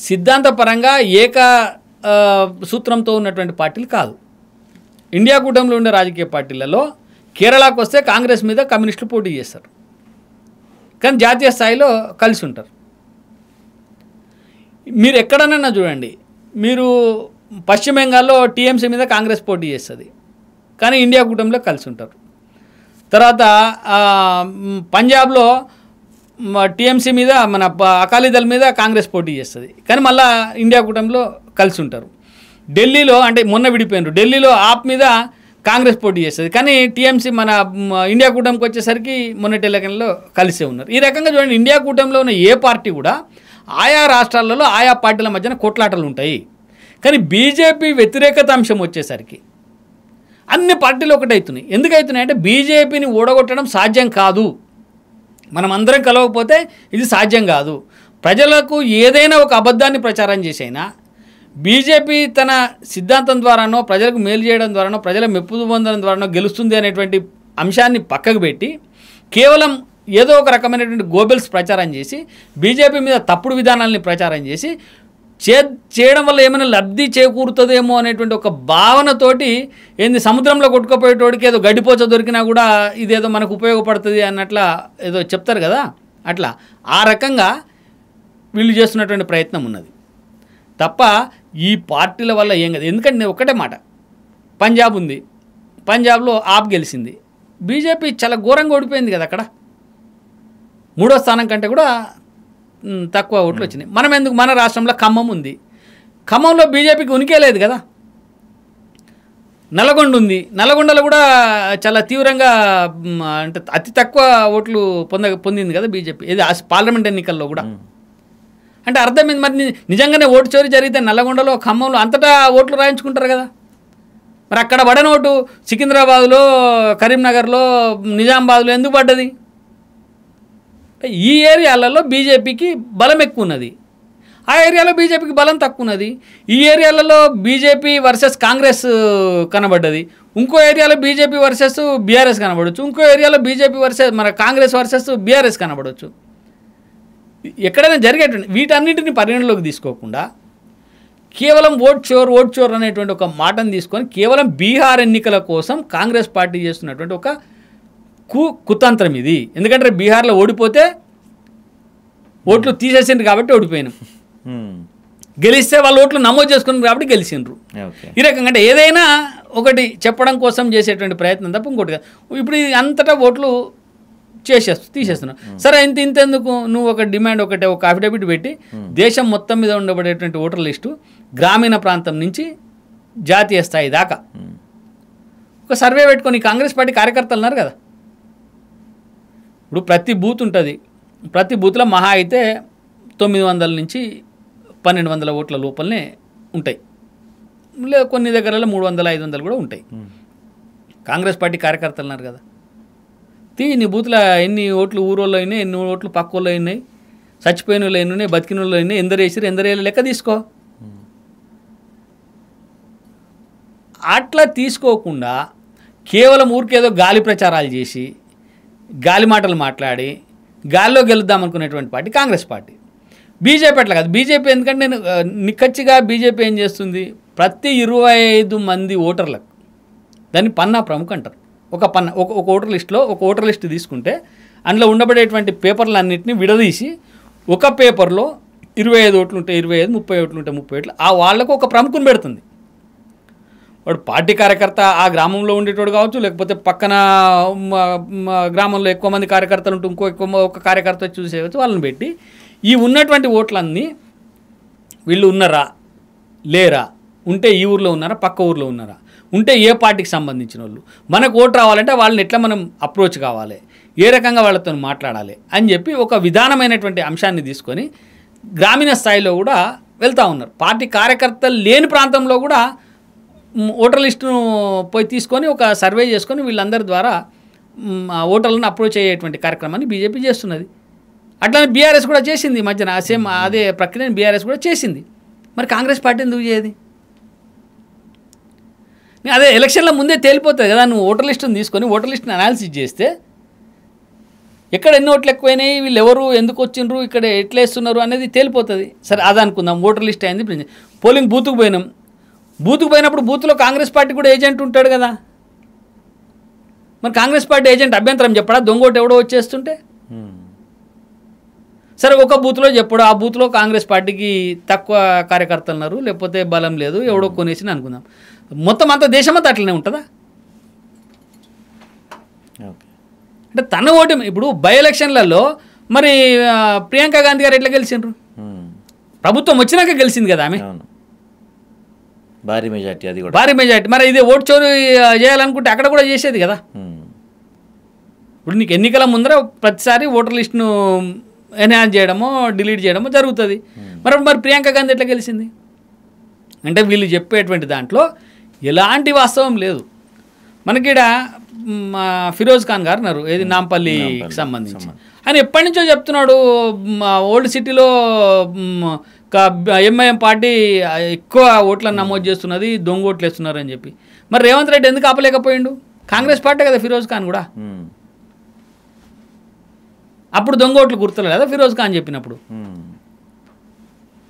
సిద్ధాంతపరంగా సూత్రంతో ఉన్నటువంటి పార్టీలు కాదు. ఇండియా కూటమిలో ఉండే రాజకీయ పార్టీలలో కేరళకు వస్తే కాంగ్రెస్ మీద కమ్యూనిస్టులు పోటీ చేస్తారు, కానీ జాతీయ స్థాయిలో కలిసి ఉంటారు. మీరు ఎక్కడన్నా చూడండి, మీరు పశ్చిమ బెంగాల్లో టీఎంసీ మీద కాంగ్రెస్ పోటీ చేస్తుంది, కానీ ఇండియా కూటమిలో కలిసి ఉంటారు. తర్వాత పంజాబ్లో టీఎంసీ మీద మన అకాలీదళ్ మీద కాంగ్రెస్ పోటీ చేస్తుంది, కానీ మళ్ళీ ఇండియా కూటమిలో కలిసి ఉంటారు. ఢిల్లీలో అంటే మొన్న విడిపోయినారు, ఢిల్లీలో ఆప్ మీద కాంగ్రెస్ పోటీ చేస్తుంది, కానీ టీఎంసీ మన ఇండియా కూటమికి వచ్చేసరికి మొన్నటి ఎలక్షన్లో కలిసే ఉన్నారు. ఈ రకంగా చూడండి, ఇండియా కూటమిలో ఉన్న ఏ పార్టీ కూడా ఆయా రాష్ట్రాలలో ఆయా పార్టీల మధ్యన కొట్లాటలు ఉంటాయి, కానీ బీజేపీ వ్యతిరేకత అంశం వచ్చేసరికి అన్ని పార్టీలు ఒకటవుతున్నాయి. ఎందుకు అవుతున్నాయి అంటే బీజేపీని ఓడగొట్టడం సాధ్యం కాదు, మనం అందరం కలవకపోతే ఇది సాధ్యం కాదు. ప్రజలకు ఏదైనా ఒక అబద్ధాన్ని ప్రచారం చేసైనా బీజేపీ తన సిద్ధాంతం ద్వారానో ప్రజలకు మేలు చేయడం ద్వారానో ప్రజల మెప్పు పొందడం ద్వారానో గెలుస్తుంది అనేటువంటి అంశాన్ని పక్కకు పెట్టి కేవలం ఏదో ఒక రకమైనటువంటి గోబెల్స్ ప్రచారం చేసి బీజేపీ మీద తప్పుడు విధానాలని ప్రచారం చేసి చేయడం వల్ల ఏమైనా లబ్ధి చేకూరుతుందేమో అనేటువంటి ఒక భావనతోటి సముద్రంలో కొట్టుకుపోయేటోడికి ఏదో గడ్డిపోచ దొరికినా కూడా ఇదేదో మనకు ఉపయోగపడుతుంది అన్నట్లా ఏదో చెప్తారు కదా, అట్లా ఆ రకంగా వీళ్ళు చేస్తున్నటువంటి ప్రయత్నం ఉన్నది తప్ప ఈ పార్టీల వల్ల ఏం కాదు. ఎందుకంటే ఒకటే మాట, పంజాబ్ ఉంది, పంజాబ్లో ఆప్ గెలిచింది, బీజేపీ చాలా ఘోరంగా ఓడిపోయింది కదా అక్కడ. 3వ స్థానం కంటే కూడా తక్కువ ఓట్లు వచ్చినాయి. మనం ఎందుకు, మన రాష్ట్రంలో ఖమ్మం ఉంది, ఖమ్మంలో బీజేపీకి ఉనికే లేదు కదా. నల్గొండ ఉంది, నల్గొండలో కూడా చాలా తీవ్రంగా అంటే అతి తక్కువ ఓట్లు పొందింది కదా బీజేపీ, ఇది పార్లమెంట్ ఎన్నికల్లో కూడా. అంటే అర్థమైంది. మరి నిజంగానే ఓటు చోరీ జరిగితే నల్లగొండలో, ఖమ్మంలో అంతటా ఓట్లు రాయించుకుంటారు కదా. మరి అక్కడ పడని ఓటు సికింద్రాబాద్లో, కరీంనగర్లో, నిజామాబాద్లో ఎందుకు పడ్డది? ఈ ఏరియాలలో బీజేపీకి బలం ఎక్కువ ఉన్నది, ఆ ఏరియాలో బీజేపీకి బలం తక్కువ ఉన్నది. ఈ ఏరియాలలో బీజేపీ వర్సెస్ కాంగ్రెస్ కనబడ్డది, ఇంకో ఏరియాలో బీజేపీ వర్సెస్ బీఆర్ఎస్ కనబడవచ్చు, ఇంకో ఏరియాలో బీజేపీ వర్సెస్ మన కాంగ్రెస్ వర్సెస్ బీఆర్ఎస్ కనబడవచ్చు. ఎక్కడైనా జరిగేటువంటి వీటన్నింటిని పరిగణలోకి తీసుకోకుండా కేవలం ఓట్ చోర్ అనేటువంటి ఒక మాటను తీసుకొని కేవలం బీహార్ ఎన్నికల కోసం కాంగ్రెస్ పార్టీ చేస్తున్నటువంటి ఒక కుతంత్రం ఇది. ఎందుకంటే బీహార్లో ఓడిపోతే ఓట్లు తీసేసిండ్రు కాబట్టి ఓడిపోయినాం, గెలిస్తే వాళ్ళు ఓట్లు నమోదు చేసుకున్నారు కాబట్టి గెలిచిండ్రు. ఈ రకంగా అంటే ఏదైనా ఒకటి చెప్పడం కోసం చేసేటువంటి ప్రయత్నం తప్ప ఇంకోటి కాదు. ఇప్పుడు అంతటా ఓట్లు తీసేస్తున్నావు. సరే ఇంతెందుకు, నువ్వు ఒక డిమాండ్ ఒక అఫిడవిట్ పెట్టి దేశం మొత్తం మీద ఉండబడేటువంటి ఓటర్ లిస్టు గ్రామీణ ప్రాంతం నుంచి జాతీయ స్థాయి దాకా ఒక సర్వే పెట్టుకొని కాంగ్రెస్ పార్టీ కార్యకర్తలు ఉన్నారు కదా. ఇప్పుడు ప్రతి బూత్ ఉంటుంది, ప్రతి బూత్లో మహా అయితే 900 నుంచి 1200 ఓట్ల లోపలనే ఉంటాయి, లేదు కొన్ని దగ్గరలో 300-500 కూడా ఉంటాయి. కాంగ్రెస్ పార్టీ కార్యకర్తలు ఉన్నారు కదా, నీ బూత్లో ఎన్ని ఓట్లు ఊరోళ్ళు అయినాయి, ఎన్ని ఓట్లు పక్క వాళ్ళు అయినాయి, చచ్చిపోయిన వాళ్ళు ఎన్ని ఉన్నాయి, బతికిన వాళ్ళు అయినాయి, ఎందరు వేసారు ఎందరు వేయాలి లెక్క తీసుకో. అట్లా తీసుకోకుండా కేవలం ఊరికేదో గాలి ప్రచారాలు చేసి గాలి మాటలు మాట్లాడి గాలిలో గెలుద్దాం అనుకునేటువంటి పార్టీ కాంగ్రెస్ పార్టీ. బీజేపీ అట్లా కాదు. బీజేపీ ఎందుకంటే నేను నిక్కచ్చిగా బీజేపీ ఏం చేస్తుంది, ప్రతి 25 మంది ఓటర్లకు, దాన్ని పన్నా ప్రముఖ అంటారు, ఒక ఓటర్ లిస్టులో ఒక ఓటర్ లిస్ట్ తీసుకుంటే అందులో ఉండబడేటువంటి పేపర్లన్నింటినీ విడదీసి ఒక పేపర్లో 25 ఓట్లు ఉంటాయి 25, 30 ఓట్లు ఉంటాయి 30 ఓట్లు, ఆ వాళ్ళకు ఒక ప్రముఖుని పెడుతుంది. వాడు పార్టీ కార్యకర్త ఆ గ్రామంలో ఉండేటోడు కావచ్చు, లేకపోతే పక్కన గ్రామంలో ఎక్కువ మంది కార్యకర్తలు ఉంటూ ఒక కార్యకర్త చూసేవచ్చు, వాళ్ళని పెట్టి ఈ ఉన్నటువంటి ఓట్లన్నీ వీళ్ళు ఉన్నారా లేరా, ఉంటే ఈ ఊర్లో ఉన్నారా పక్క ఊర్లో ఉన్నారా, ఉంటే ఏ పార్టీకి సంబంధించిన వాళ్ళు, మనకు ఓటు రావాలంటే వాళ్ళని ఎట్లా మనం అప్రోచ్ కావాలి, ఏ రకంగా వాళ్ళతో మాట్లాడాలి అని చెప్పి ఒక విధానమైనటువంటి అంశాన్ని తీసుకొని గ్రామీణ స్థాయిలో కూడా వెళ్తూ ఉన్నారు. పార్టీ కార్యకర్తలు లేని ప్రాంతంలో కూడా ఓటర్ లిస్టును పోయి తీసుకొని ఒక సర్వే చేసుకొని వీళ్ళందరి ద్వారా ఓటర్లను అప్రోచ్ అయ్యేటువంటి కార్యక్రమాన్ని బీజేపీ చేస్తున్నది. అట్లానే బీఆర్ఎస్ కూడా చేసింది మధ్యన, సేమ్ అదే ప్రక్రియను బీఆర్ఎస్ కూడా చేసింది. మరి కాంగ్రెస్ పార్టీ ఎందుకు చేయదు? అదే ఎలక్షన్ల ముందే తేలిపోతుంది కదా, నువ్వు ఓటర్ లిస్టును తీసుకొని ఓటర్ లిస్టుని అనాలిసిస్ చేస్తే ఎక్కడ ఎన్ని ఓట్లు ఎక్కువైనాయి, వీళ్ళు ఎవరు ఎందుకు వచ్చిండ్రు, ఇక్కడ ఎట్లా వేస్తున్నారు అనేది తేలిపోతుంది. సరే అది అనుకుందాం, ఓటర్ లిస్ట్ అయింది, పోలింగ్ బూత్కు పోయినాం, బూత్కు పోయినప్పుడు బూత్లో కాంగ్రెస్ పార్టీ కూడా ఏజెంట్ ఉంటాడు కదా, మరి కాంగ్రెస్ పార్టీ ఏజెంట్ అభ్యంతరం చెప్పడా దొంగోటు ఎవడో వచ్చేస్తుంటే? సరే ఒక బూత్లో చెప్పడు, ఆ బూత్లో కాంగ్రెస్ పార్టీకి తక్కువ కార్యకర్తలు ఉన్నారు, లేకపోతే బలం లేదు, ఎవడో కొనేసి అనుకుందాం, మొత్తం అంతా దేశమంతా అట్లనే ఉంటుందా? అంటే తన ఓటు ఇప్పుడు బై ఎలక్షన్లలో మరి ప్రియాంక గాంధీ గారు ఎట్లా గెలిచిండ్రు? ప్రభుత్వం వచ్చినాక గెలిచింది కదా ఆమె, భారీ మెజార్టీ, అది కూడా భారీ మెజార్టీ. మరి ఇది ఓటు చోరు చేయాలనుకుంటే అక్కడ కూడా చేసేది కదా. ఇప్పుడు నీకు ఎన్నికల ముందర ప్రతిసారి ఓటర్ లిస్టును ఎన్హాన్స్ చేయడమో డిలీట్ చేయడమో జరుగుతుంది. మరి ప్రియాంక గాంధీ ఎట్లా గెలిచింది అంటే వీళ్ళు చెప్పేటువంటి దాంట్లో ఎలాంటి వాస్తవం లేదు. మనకిడ ఫిరోజ్ ఖాన్ గారు ఉన్నారు, ఏది నాంపల్లికి సంబంధించి, ఆయన ఎప్పటి నుంచో చెప్తున్నాడు ఓల్డ్ సిటీలో ఎంఐఎం పార్టీ ఎక్కువ ఓట్లను నమోదు చేస్తున్నది, దొంగ ఓట్లు వేస్తున్నారు అని చెప్పి. మరి రేవంత్ రెడ్డి ఎందుకు ఆపలేకపోయిండు? కాంగ్రెస్ పార్టీ కదా ఫిరోజ్ ఖాన్ కూడా. అప్పుడు దొంగ ఓట్లు గుర్తులేదు కదా ఫిరోజ్ ఖాన్ చెప్పినప్పుడు,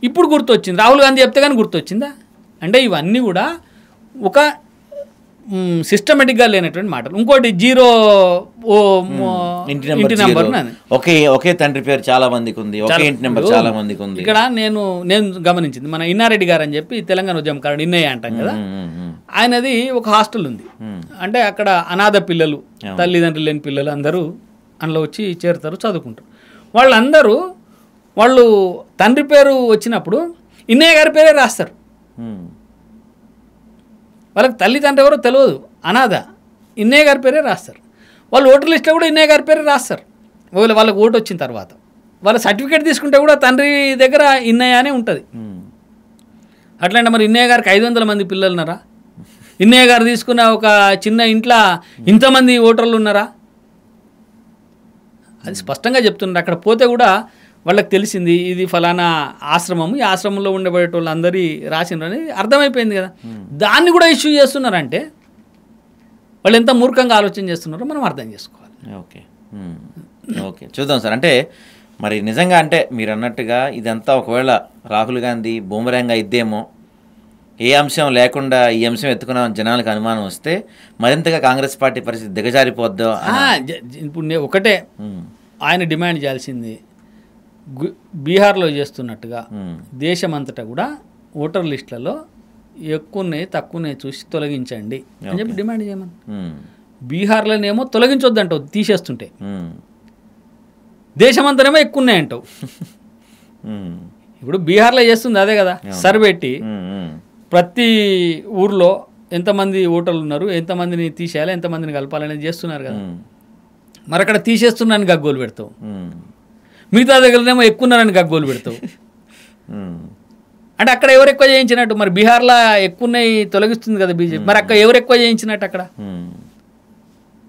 ఇప్పుడు గుర్తొచ్చింది. రాహుల్ గాంధీ చెప్తే కానీ గుర్తొచ్చిందా? అంటే ఇవన్నీ కూడా ఒక సిస్టమేటిక్గా లేనటువంటి మాటలు. ఇంకోటి జీరో ఇంటి నెంబర్, ఒకే తండ్రి పేరు చాలా మందికి ఉంది, ఒకే ఇంటి నెంబర్ చాలా మందికి ఉంది. ఇక్కడ నేను గమనించింది, మన ఇన్నారెడ్డి గారు అని చెప్పి తెలంగాణ ఉద్యమకారుడు ఇన్నయ్య అంటాం కదా, ఆయనది ఒక హాస్టల్ ఉంది. అంటే అక్కడ అనాథ పిల్లలు, తల్లిదండ్రులు లేని పిల్లలు అందరూ అందులో వచ్చి చేరుతారు, చదువుకుంటారు. వాళ్ళందరూ వాళ్ళు తండ్రి పేరు వచ్చినప్పుడు ఇన్నయ్య గారి పేరే రాస్తారు. వాళ్ళకి తల్లిదండ్రులు ఎవరో తెలియదు, అనాథ, ఇన్నయ్య గారి పేరే రాస్తారు. వాళ్ళు ఓటర్ లిస్ట్లో కూడా ఇన్నయ్య గారి పేరే రాస్తారు. ఒకవేళ వాళ్ళకి ఓటు వచ్చిన తర్వాత వాళ్ళ సర్టిఫికేట్ తీసుకుంటే కూడా తండ్రి దగ్గర ఇన్నయ్య అనే ఉంటుంది. అట్లాంటి మరి ఇన్నయ్య గారికి 500 మంది పిల్లలు ఉన్నారా? ఇన్నయ్య గారు తీసుకున్న ఒక చిన్న ఇంట్లో ఇంతమంది ఓటర్లు ఉన్నారా? అది స్పష్టంగా చెప్తున్నారు. అక్కడ పోతే కూడా వాళ్ళకి తెలిసింది ఇది ఫలానా ఆశ్రమం, ఈ ఆశ్రమంలో ఉండబడే వాళ్ళు అందరి రాసినని అర్థమైపోయింది కదా. దాన్ని కూడా ఇష్యూ చేస్తున్నారంటే వాళ్ళు ఎంత మూర్ఖంగా ఆలోచన చేస్తున్నారో మనం అర్థం చేసుకోవాలి. ఓకే ఓకే, చూద్దాం సార్. అంటే మరి నిజంగా అంటే మీరు అన్నట్టుగా ఇదంతా ఒకవేళ రాహుల్ గాంధీ బూమరాంగ్ అయిద్దేమో, ఏ అంశం లేకుండా ఈ అంశం ఎత్తుకున్న జనాలకు అనుమానం వస్తే మరింతగా కాంగ్రెస్ పార్టీ పరిస్థితి దిగజారిపోద్దో. ఇప్పుడు ఒకటే ఆయన డిమాండ్ చేయాల్సింది, బీహార్లో చేస్తున్నట్టుగా దేశమంతటా కూడా ఓటర్ లిస్టులలో ఎక్కువనే తక్కువనే చూసి తొలగించండి అని చెప్పి డిమాండ్ చేయమని. బీహార్లోనేమో తొలగించొద్దంటావు తీసేస్తుంటే, దేశమంతనేమో ఎక్కువ ఉన్నాయంటావు. ఇప్పుడు బీహార్లో చేస్తుంది అదే కదా, సరిపెట్టి ప్రతి ఊర్లో ఎంతమంది ఓటర్లు ఉన్నారు, ఎంతమందిని తీసేయాలి, ఎంతమందిని కలపాలనేది చేస్తున్నారు కదా. మరి అక్కడ తీసేస్తున్నారని గగ్గోలు పెడతావు, మిగతా దగ్గరనేమో ఎక్కువ ఉన్నారని గగ్గోలు పెడతావు. అంటే అక్కడ ఎవరు ఎక్కువ చేయించినట్టు? మరి బీహార్లో ఎక్కువ ఉన్నాయి తొలగిస్తుంది కదా బీజేపీ, మరి అక్కడ ఎవరు ఎక్కువ చేయించినట్టు? అక్కడ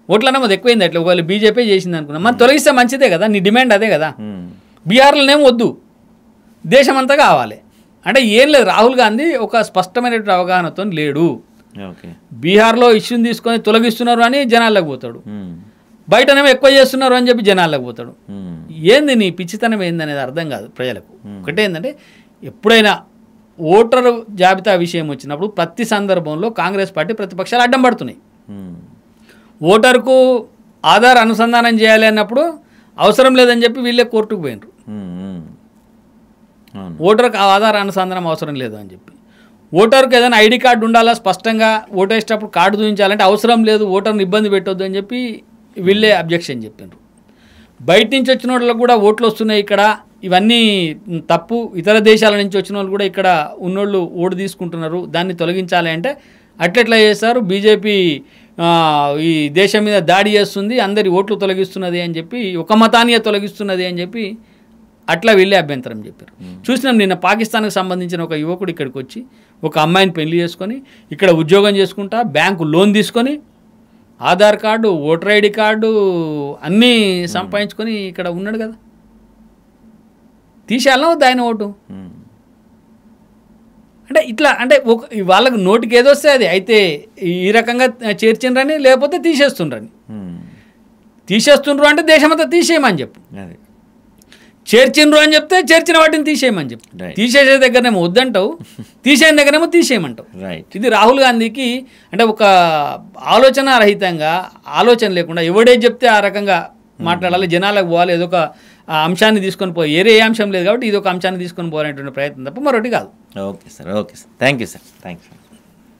ఓట్లనేమో ఎక్కువైంది అట్లా. ఒకవేళ బీజేపీ చేసింది అనుకున్నా, మరి తొలగిస్తే మంచిదే కదా, నీ డిమాండ్ అదే కదా. బీహార్లోనేమో వద్దు, దేశమంతా కావాలి అంటే ఏం లేదు. రాహుల్ గాంధీ ఒక స్పష్టమైనటువంటి అవగాహనతో లేడు. బీహార్లో ఇష్యూని తీసుకొని తొలగిస్తున్నారు అని జనాల్లోకి పోతాడు, బయటనేమో ఎక్కువ చేస్తున్నారు అని చెప్పి జనాల్లోకి పోతాడు. ఏంది నీ పిచ్చితనం ఏంది అనేది అర్థం కాదు ప్రజలకు. ఒకటే ఏంటంటే ఎప్పుడైనా ఓటరు జాబితా విషయం వచ్చినప్పుడు ప్రతి సందర్భంలో కాంగ్రెస్ పార్టీ ప్రతిపక్షాలు అడ్డం పడుతున్నాయి. ఓటర్కు ఆధార్ అనుసంధానం చేయాలి అన్నప్పుడు అవసరం లేదని చెప్పి వీళ్ళే కోర్టుకు పోయినరు. ఓటర్కు ఆధార్ అనుసంధానం అవసరం లేదు అని చెప్పి, ఓటర్కు ఏదైనా ఐడి కార్డు ఉండాలా స్పష్టంగా, ఓటు వేసేటప్పుడు కార్డు చూపించాలంటే అవసరం లేదు, ఓటర్ని ఇబ్బంది పెట్టొద్దు అని చెప్పి వీళ్ళే అబ్జెక్షన్ చెప్పినారు. బయట నుంచి వచ్చిన వాళ్ళకి కూడా ఓట్లు వస్తున్నాయి ఇక్కడ, ఇవన్నీ తప్పు, ఇతర దేశాల నుంచి వచ్చిన వాళ్ళు కూడా ఇక్కడ ఉన్నోళ్ళు ఓటు తీసుకుంటున్నారు, దాన్ని తొలగించాలి అంటే అట్లెట్లా చేస్తారు? బీజేపీ ఈ దేశం మీద దాడి చేస్తుంది, అందరి ఓట్లు తొలగిస్తున్నది అని చెప్పి, ఒక మతానియే తొలగిస్తున్నది అని చెప్పి అట్లా వీళ్ళే అభ్యంతరం చెప్పారు. చూసినాం నిన్న పాకిస్తాన్కి సంబంధించిన ఒక యువకుడు ఇక్కడికి వచ్చి ఒక అమ్మాయిని పెళ్లి చేసుకొని ఇక్కడ ఉద్యోగం చేసుకుంటా, బ్యాంకు లోన్ తీసుకొని, Aadhaar card, voter ID card అన్నీ సంపాదించుకొని ఇక్కడ ఉన్నాడు కదా. తీసేయాలన్నా వద్దు ఆయన ఓటు? అంటే ఇట్లా అంటే ఒక వాళ్ళకు నోటికి ఏదొస్తే అది అయితే ఈ రకంగా చేర్చిండ్రని, లేకపోతే తీసేస్తుండ్రని. తీసేస్తుండ్రు అంటే దేశమంతా తీసేయమని చెప్పు, చేర్చిండ్రు అని చెప్తే చేర్చిన వాటిని తీసేయమని చెప్పు. తీసేసే దగ్గరనేమో వద్దంటావు, తీసేయని దగ్గరేమో తీసేయమంటావు. ఇది రాహుల్ గాంధీకి అంటే ఒక ఆలోచన రహితంగా, ఆలోచన లేకుండా ఎవడే చెప్తే ఆ రకంగా మాట్లాడాలి, జనాలకు పోవాలి, ఏదో ఒక అంశాన్ని తీసుకొని పోయి, ఏ అంశం లేదు కాబట్టి ఇది ఒక అంశాన్ని తీసుకొని పోవాలనేటువంటి ప్రయత్నం తప్ప మరొకటి కాదు. Okay sir, okay sir, thank you sir, thank you.